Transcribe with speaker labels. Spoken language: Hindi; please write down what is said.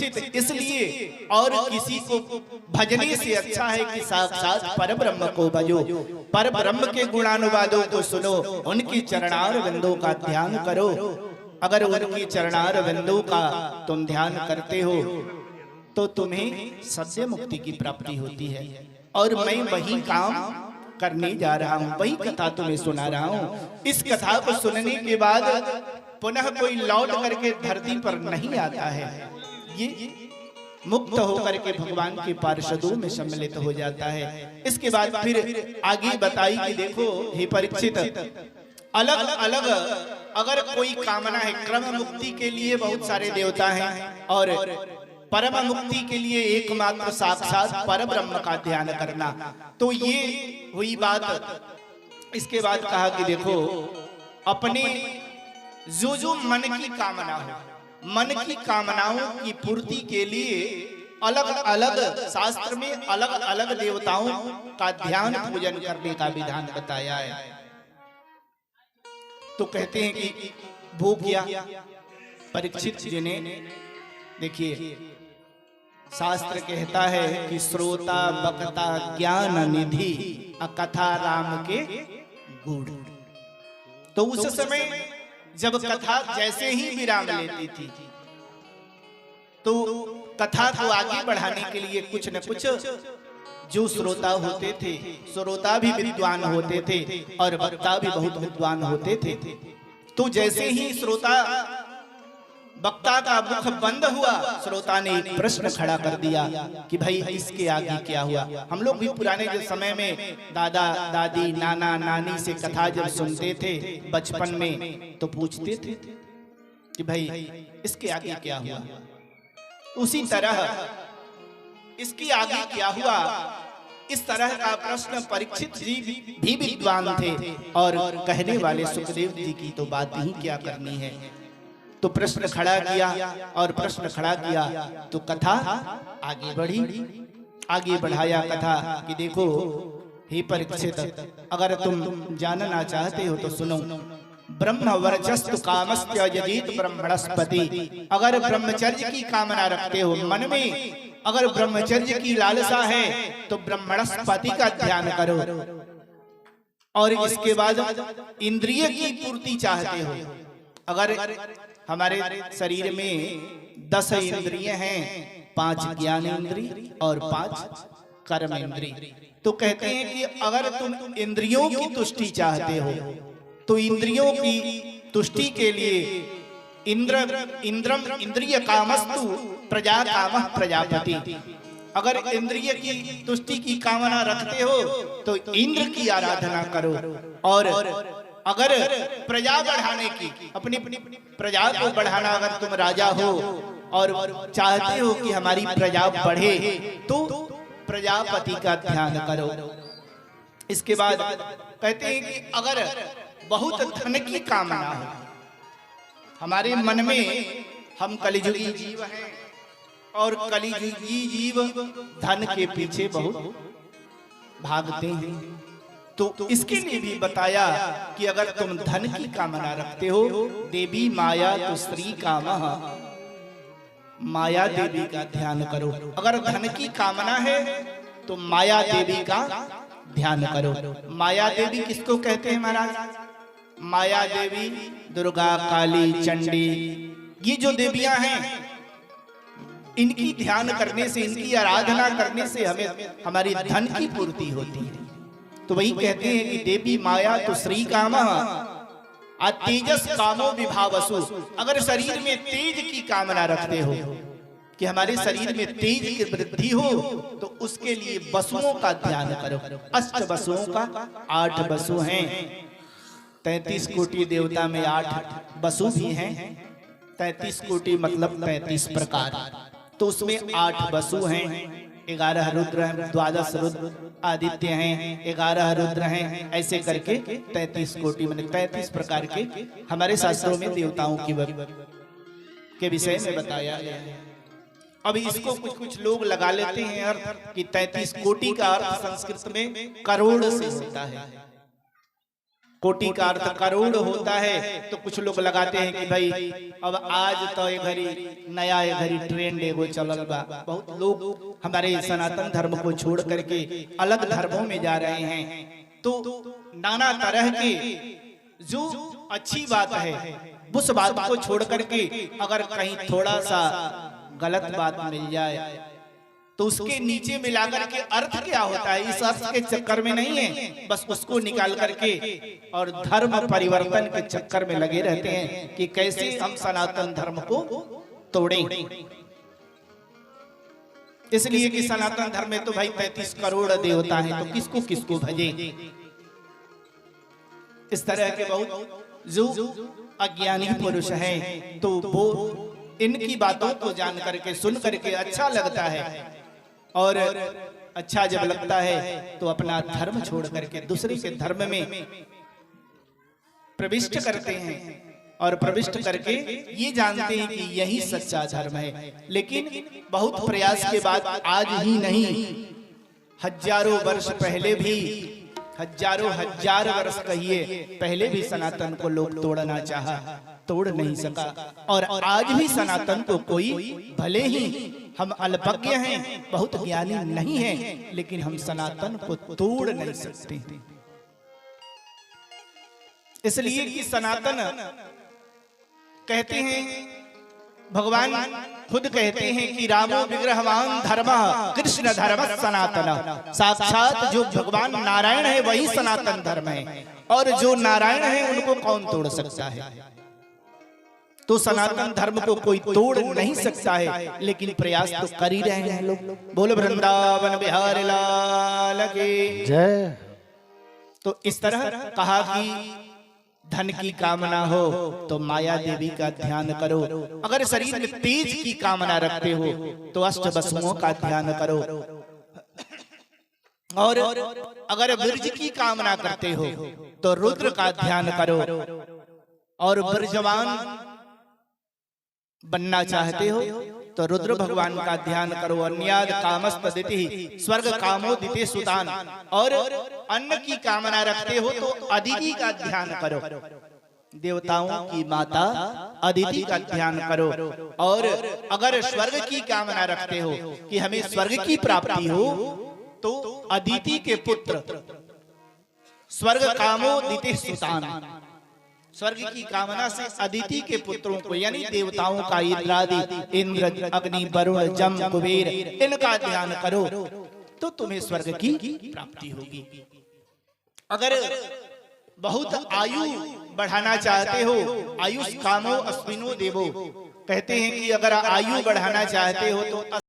Speaker 1: परीक्षित, इसलिए और किसी को भजने से अच्छा है कि साक्षात परब्रह्म को भजो, परब्रह्म के गुणानुवादों को सुनो, उनकी चरणार बिंदों का ध्यान करो। अगर उनकी चरणार बिंदों का तुम ध्यान करते हो तो तुम्हें सत्य मुक्ति की प्राप्ति होती है। और मैं वही काम करने जा रहा हूं, वही कथा तुम्हें सुना रहा हूं। इस कथा को सुनने के बाद पुनः कोई लौट करके धरती पर नहीं आता है, ये मुक्त होकर के भगवान के पार्षदों में सम्मिलित हो जाता है। इसके बाद फिर आगे बताई कि देखो हे परीक्षित, अलग अलग अगर कोई कामना है, क्रम मुक्ति के लिए बहुत सारे देवता हैं और परम मुक्ति के लिए एकमात्र साक्षात परब्रह्म का ध्यान करना, तो ये हुई बात। इसके बाद कहा कि देखो अपने जो मन की कामना हो, मन की कामनाओं की पूर्ति के लिए अलग अलग शास्त्र में अलग अलग देवताओं का ध्यान पूजन करने का विधान बताया है। तो कहते हैं कि वो किया परीक्षित जी ने। देखिए शास्त्र कहता है कि श्रोता बक्ता ज्ञान निधि अकथा राम के गुण। तो उस समय जब कथा जैसे ही विराम लेती थी तो कथा को आगे बढ़ाने के लिए कुछ न कुछ जो श्रोता होते थे, श्रोता भी विद्वान होते थे और वक्ता भी बहुत विद्वान होते थे। तो जैसे ही श्रोता वक्ता का मुख बंद हुआ, श्रोता ने एक प्रश्न खड़ा कर दिया कि भाई इसके आगे क्या हुआ। हम लोग भी पुराने जो समय में दादा दादी नाना नानी से कथा जब सुनते थे बचपन में तो पूछते थे कि भाई इसके आगे क्या हुआ। उसी तरह इसके आगे क्या हुआ, इस तरह का प्रश्न परीक्षित जी भी विद्वान थे और कहने वाले सुखदेव जी की तो बात ही क्या करनी है। तो प्रश्न खड़ा किया और प्रश्न खड़ा किया तो कथा आगे बढ़ी, आगे बढ़ाया कथा कि देखो हे परीक्षित, अगर तुम जानना चाहते हो तो सुनो। ब्रह्म वर्चस्तु कामस्य यजीत ब्रह्मणस्पति। अगर ब्रह्मचर्य की कामना रखते हो मन में, अगर ब्रह्मचर्य की लालसा है तो ब्रह्मणस्पति का ध्यान करो। और इसके बाद इंद्रिय की पूर्ति चाहते हो, अगर हमारे शरीर में 10 इंद्रिय हैं, 5 ज्ञान इंद्रिय और 5 कर्म इंद्रिय। तो कहते हैं कि अगर तुम इंद्रियों की तुष्टि चाहते हो तो इंद्रियों की तुष्टि के लिए इंद्रम इंद्रिय कामस्तु प्रजा कामः प्रजापति। अगर इंद्रिय की तुष्टि की कामना रखते हो तो इंद्र की आराधना करो। और अगर प्रजा बढ़ाने की, अपनी प्रजा को बढ़ाना, अगर तुम राजा हो और चाहते हो कि हमारी प्रजा बढ़े तो प्रजापति का ध्यान करो। इसके बाद कहते हैं कि अगर बहुत धन की कामना हो, हमारे मन में, हम कलिजुगी जीव हैं और कलिजुगी जीव धन के पीछे बहुत भागते हैं, तो इसके लिए भी बताया कि अगर तुम धन की कामना रखते हो, देवी माया तो श्री कामः, माया देवी का ध्यान करो। अगर धन की कामना है तो माया देवी का ध्यान करो। माया देवी किसको कहते हैं महाराज? माया देवी, दुर्गा, काली, चंडी, ये जो देवियां हैं, इनकी ध्यान करने से, इनकी आराधना करने से हमें हमारी धन की पूर्ति होती है। तो वही कहते हैं कि देवी माया तो श्री कामः तेजस कामो विभावसु। अगर शरीर में तेज की कामना रखते हो कि हमारे शरीर में तेज की वृद्धि हो तो उसके लिए वसुओं का ध्यान करो। अष्ट वसुओं का 8 वसु हैं, 33 कोटि देवता में 8 वसु भी हैं। 33 कोटि मतलब 33 प्रकार, तो उसमें 8 वसु हैं, 11 रुद्र हैं, 12 रुद्र आदित्य हैं, 11 रुद्र हैं, ऐसे करके 33 कोटि माने 33 प्रकार के हमारे शास्त्रों में देवताओं के विषय में बताया गया है। अब इसको कुछ लोग लगा लेते हैं अर्थ कि 33 कोटि का अर्थ संस्कृत में करोड़ से होता है। कोटि का अर्थ करोड़ होता है, तो कुछ लोग लगाते हैं कि भाई अब आज तो ये घड़ी नया ये घड़ी ट्रेंड एगो चलल बा। बहुत लोग हमारे सनातन धर्म को छोड़ करके अलग धर्मों में जा रहे हैं। तो नाना तरह के जो अच्छी बात है उस बात को छोड़ करके अगर कहीं थोड़ा सा गलत बात मिल जाए तो उसके नीचे मिलाकर के अर्थ क्या होता है, इस अर्थ के चक्कर में नहीं है, बस उसको निकाल करके और धर्म परिवर्तन के चक्कर में लगे रहते हैं कि कैसे हम सनातन धर्म को तोड़ें। इसलिए कि सनातन धर्म में तो भाई 35 करोड़ देवता हैं, तो किसको किसको भजे। इस तरह के बहुत जो अज्ञानी पुरुष हैं तो वो इनकी बातों को जान करके सुन करके अच्छा लगता है, और अच्छा जब लगता है तो अपना धर्म छोड़ करके दूसरे के धर्म में प्रविष्ट करते हैं और प्रविष्ट करके ये जानते हैं कि यही सच्चा धर्म है। लेकिन बहुत प्रयास के बाद आज ही नहीं, हजारों वर्ष पहले भी, हजारों हजार वर्ष कहिए पहले भी सनातन को लोग तोड़ना चाहा, तोड़ नहीं सका। और आज भी सनातन को कोई, भले ही हम अल्पज्ञ हैं, बहुत ज्ञानी नहीं हैं, लेकिन हम सनातन को तोड़ नहीं सकते। इसलिए कि सनातन कहते हैं, भगवान खुद कहते हैं कि रामो विग्रहवान धर्म कृष्ण धर्म सनातन। साक्षात जो भगवान नारायण है वही सनातन धर्म है, और जो नारायण है उनको कौन तोड़ सकता है। तो सनातन धर्म को कोई तोड़ नहीं सकता है, लेकिन प्रयास तो कर ही रहे हैं लोग। बोलो वृंदावन बिहारी लाल की जय। तो इस तरह कहा कि धन की कामना हो तो माया देवी का ध्यान करो, अगर शरीर में तेज की कामना रखते हो तो अष्ट वसुओं का ध्यान करो, और अगर ब्रज की कामना करते हो तो रुद्र का ध्यान करो, और ब्रजवान बनना चाहते हो तो रुद्र भगवान का ध्यान करो। अन्याद कामस्तदिति स्वर्ग कामोदिते सुतान, और अन्न की कामना रखते हो तो अदिति का ध्यान करो, देवताओं की माता अदिति का ध्यान करो। और अगर स्वर्ग की कामना रखते हो कि हमें स्वर्ग की प्राप्ति हो तो अदिति के पुत्र स्वर्ग कामोदिते सुतान, स्वर्ग की कामना से अदिति के पुत्रों को यानी देवताओं का, इंद्रादि, इंद्र, अग्नि, वरुण, जम, कुबेर, इनका ध्यान करो तो तुम्हें स्वर्ग की प्राप्ति होगी। अगर बहुत आयु बढ़ाना चाहते हो, आयुष कामो अश्विनो देवो, कहते हैं कि अगर आयु बढ़ाना चाहते हो तो